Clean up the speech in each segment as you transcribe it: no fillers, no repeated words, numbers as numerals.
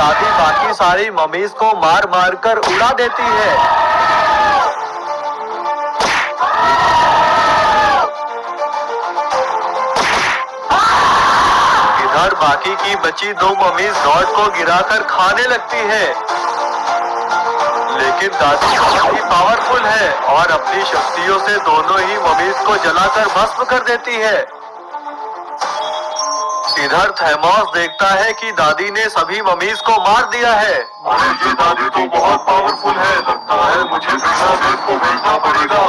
दादी बाकी सारी मम्मीज को मार मार कर उड़ा देती है। इधर बाकी की बची दो मम्मीज रॉड को गिराकर खाने लगती है, लेकिन दादी बहुत ही पावरफुल है और अपनी शक्तियों से दोनों ही मम्मीज को जलाकर भस्म कर देती है। इधर थैमोस देखता है कि दादी ने सभी मम्मीज को मार दिया है। अरे ये दादी तो बहुत पावरफुल है, लगता है मुझे बिना को भेजना पड़ेगा।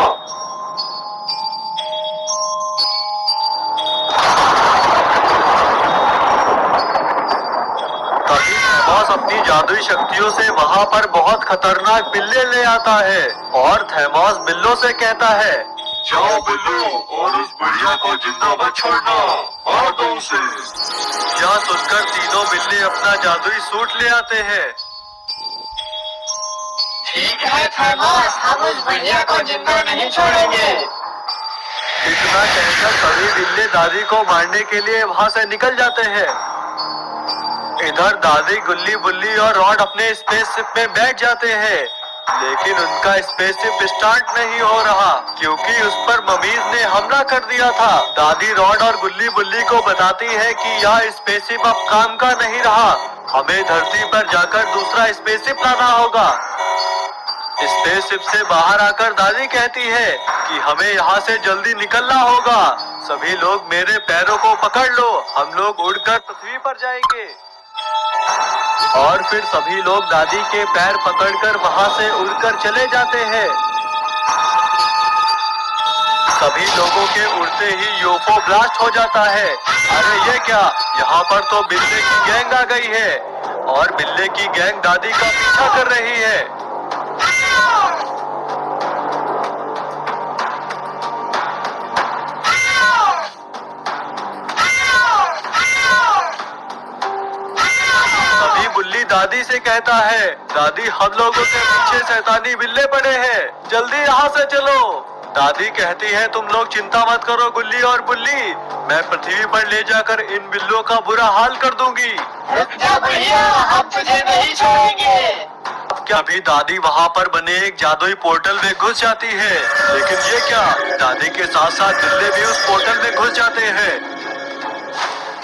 तभी थैमोस अपनी जादुई शक्तियों से वहाँ पर बहुत खतरनाक बिल्ले ले आता है और थैमोस बिल्लों से कहता है, जाओ बिल्लो और उस बुढ़िया को जिंदा मत छोड़ना, मार दो उसे। यह सुनकर तीनों बिल्ले अपना जादुई सूट ले आते हैं। ठीक है थैमोस, हम उस बुढ़िया को जिंदा नहीं छोड़ेंगे। इतना कहकर सभी बिल्ले दादी को मारने के लिए वहाँ से निकल जाते हैं। इधर दादी, गुल्ली, बुल्ली और रॉड अपने स्पेसशिप में बैठ जाते हैं, लेकिन उनका स्पेसशिप स्टार्ट नहीं हो रहा क्योंकि उस पर मम्मीज ने हमला कर दिया था। दादी रॉड और गुल्ली बुल्ली को बताती है कि यह स्पेसशिप अब काम का नहीं रहा, हमें धरती पर जाकर दूसरा स्पेसशिप लाना होगा। स्पेसशिप से बाहर आकर दादी कहती है कि हमें यहाँ से जल्दी निकलना होगा। सभी लोग मेरे पैरों को पकड़ लो, हम लोग उड़कर पृथ्वी पर जाएंगे। और फिर सभी लोग दादी के पैर पकड़कर वहाँ से उड़कर चले जाते हैं। सभी लोगों के उड़ते ही यूएफओ ब्लास्ट हो जाता है। अरे ये क्या, यहाँ पर तो बिल्ले की गैंग आ गई है और बिल्ले की गैंग दादी का पीछा कर रही है। बुल्ली दादी से कहता है, दादी हम लोगों के पीछे शैतानी बिल्ले पड़े हैं, जल्दी यहाँ से चलो। दादी कहती है, तुम लोग चिंता मत करो गुल्ली और बुल्ली, मैं पृथ्वी पर ले जाकर इन बिल्लों का बुरा हाल कर दूंगी। रुक जा भैया, हम तुझे नहीं छोड़ेंगे। अब क्या भी दादी वहाँ पर बने एक जादुई पोर्टल में घुस जाती है, लेकिन ये क्या, दादी के साथ साथ बिल्ले भी उस पोर्टल में घुस जाते हैं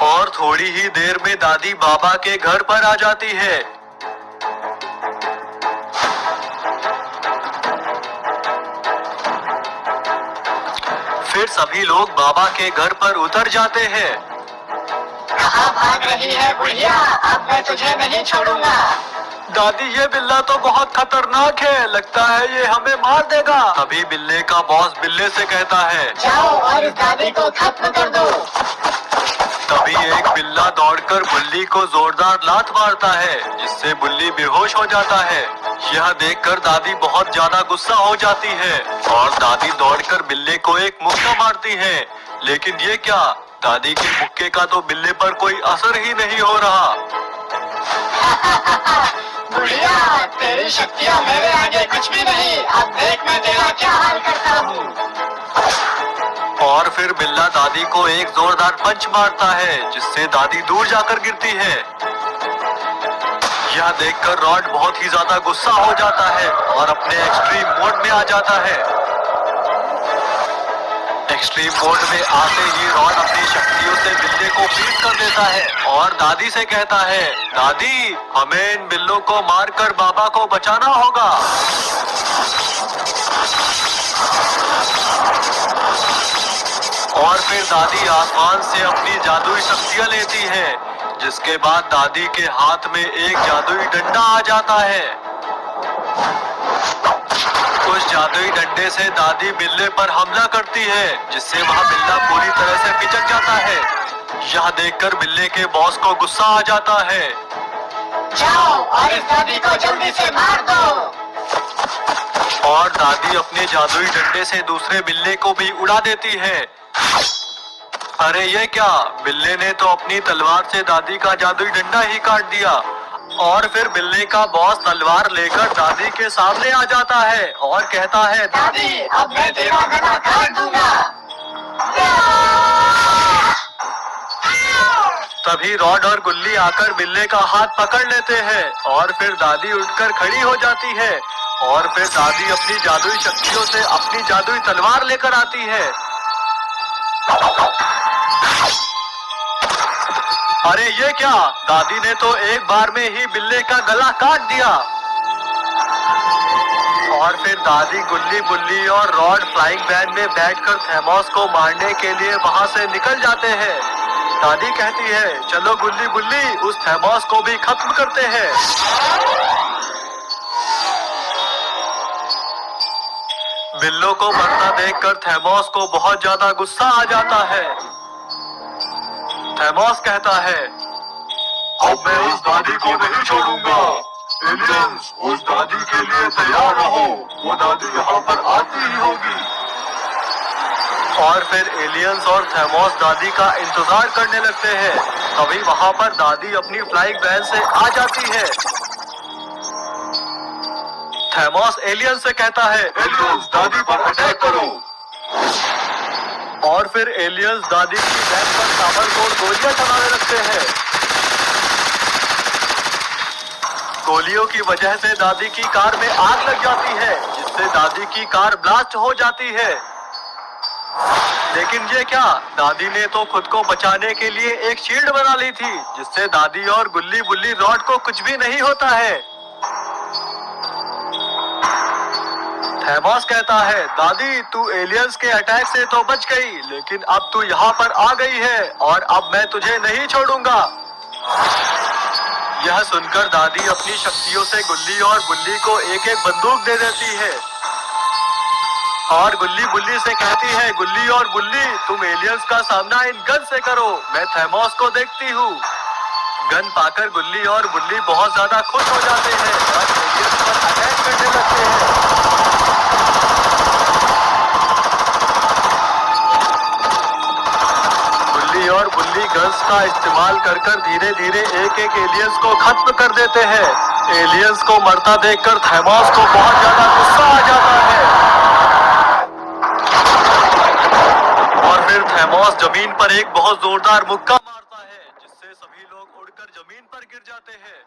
और थोड़ी ही देर में दादी बाबा के घर पर आ जाती है। फिर सभी लोग बाबा के घर पर उतर जाते हैं। कहाँ भाग रही है बुढ़िया, अब मैं तुझे नहीं छोड़ूंगा। दादी ये बिल्ला तो बहुत खतरनाक है, लगता है ये हमें मार देगा। तभी बिल्ले का बॉस बिल्ले से कहता है, जाओ और इस दादी को खत्म कर दो। तभी एक बिल्ला दौड़कर बुल्ली को जोरदार लात मारता है, जिससे बुल्ली बेहोश हो जाता है। यह देखकर दादी बहुत ज्यादा गुस्सा हो जाती है और दादी दौड़कर बिल्ले को एक मुक्का मारती है, लेकिन ये क्या, दादी के मुक्के का तो बिल्ले पर कोई असर ही नहीं हो रहा। बुढ़िया, तेरी शक्तियाँ मेरे आगे कुछ भी नहीं, अब देख मैं तेरा क्या हाल करता हूँ। और फिर बिल्ला दादी को एक जोरदार पंच मारता है, जिससे दादी दूर जाकर गिरती है। यह देखकर रॉड बहुत ही ज्यादा गुस्सा हो जाता है और अपने एक्सट्रीम मोड में आ जाता है। एक्सट्रीम मोड में आते ही रॉड अपनी शक्तियों से बिल्ले को पीट कर देता है और दादी से कहता है, दादी हमें इन बिल्लों को मारकर बाबा को बचाना होगा। और फिर दादी आसमान से अपनी जादुई शक्तियाँ लेती है, जिसके बाद दादी के हाथ में एक जादुई डंडा आ जाता है। उस जादुई डंडे से दादी बिल्ले पर हमला करती है, जिससे वह बिल्ला पूरी तरह से पिचक जाता है। यह देखकर बिल्ले के बॉस को गुस्सा आ जाता है। जाओ और इस दादी को जल्दी से मार दो। और दादी अपने जादुई डंडे से दूसरे बिल्ले को भी उड़ा देती है। अरे ये क्या, बिल्ले ने तो अपनी तलवार से दादी का जादुई डंडा ही काट दिया। और फिर बिल्ले का बॉस तलवार लेकर दादी के सामने आ जाता है और कहता है, दादी अब मैं तेरा गला काट दूंगा। तभी रॉड और गुल्ली आकर बिल्ले का हाथ पकड़ लेते हैं और फिर दादी उठकर खड़ी हो जाती है और फिर दादी अपनी जादुई शक्तियों से अपनी जादुई तलवार लेकर आती है। अरे ये क्या, दादी ने तो एक बार में ही बिल्ले का गला काट दिया। और फिर दादी गुल्ली बुल्ली और रॉड फ्लाइंग वैन में बैठकर थैमोस को मारने के लिए वहां से निकल जाते हैं। दादी कहती है, चलो गुल्ली बुल्ली उस थैमोस को भी खत्म करते हैं। बिल्लों को मरता देखकर थैमोस को बहुत ज्यादा गुस्सा आ जाता है। थैमोस कहता है, अब मैं उस दादी को नहीं छोड़ूंगा। एलियंस, उस दादी के लिए तैयार रहो, वो दादी यहाँ पर आती ही होगी। और फिर एलियंस और थैमोस दादी का इंतजार करने लगते हैं। तभी वहां पर दादी अपनी फ्लाइंग वैन से आ जाती है। थैमोस एलियंस से कहता है, एलियंस, दादी पर अटैक करो। और फिर एलियंस दादी की वैन पर ताबड़तोड़ गोलियां चलाने लगते हैं। गोलियों की वजह से दादी की कार में आग लग जाती है, जिससे दादी की कार ब्लास्ट हो जाती है। लेकिन ये क्या, दादी ने तो खुद को बचाने के लिए एक शील्ड बना ली थी, जिससे दादी और गुल्ली बुल्ली रॉड को कुछ भी नहीं होता है। थैमोस कहता है, दादी तू एलियंस के अटैक से तो बच गई, लेकिन अब तू यहाँ पर आ गई है और अब मैं तुझे नहीं छोड़ूंगा। यह सुनकर दादी अपनी शक्तियों से गुल्ली और बुल्ली को एक एक बंदूक दे देती है और गुल्ली बुल्ली से कहती है, गुल्ली और बुल्ली तुम एलियंस का सामना इन गन से करो, मैं थैमोस को देखती हूँ। गन पाकर गुल्ली और बुल्ली बहुत ज्यादा खुश हो जाते हैं और एलियंस पर अटैक करने लगते हैं। गुल्ली और बुल्ली गन्स का इस्तेमाल कर धीरे धीरे एक एक एलियंस को खत्म कर देते हैं। एलियंस को मरता देखकर थैमोस को बहुत ज्यादा गुस्सा आ जाता है और फिर थैमोस जमीन पर एक बहुत जोरदार मुक्का मारता है, जिससे सभी लोग उड़कर जमीन पर गिर जाते हैं।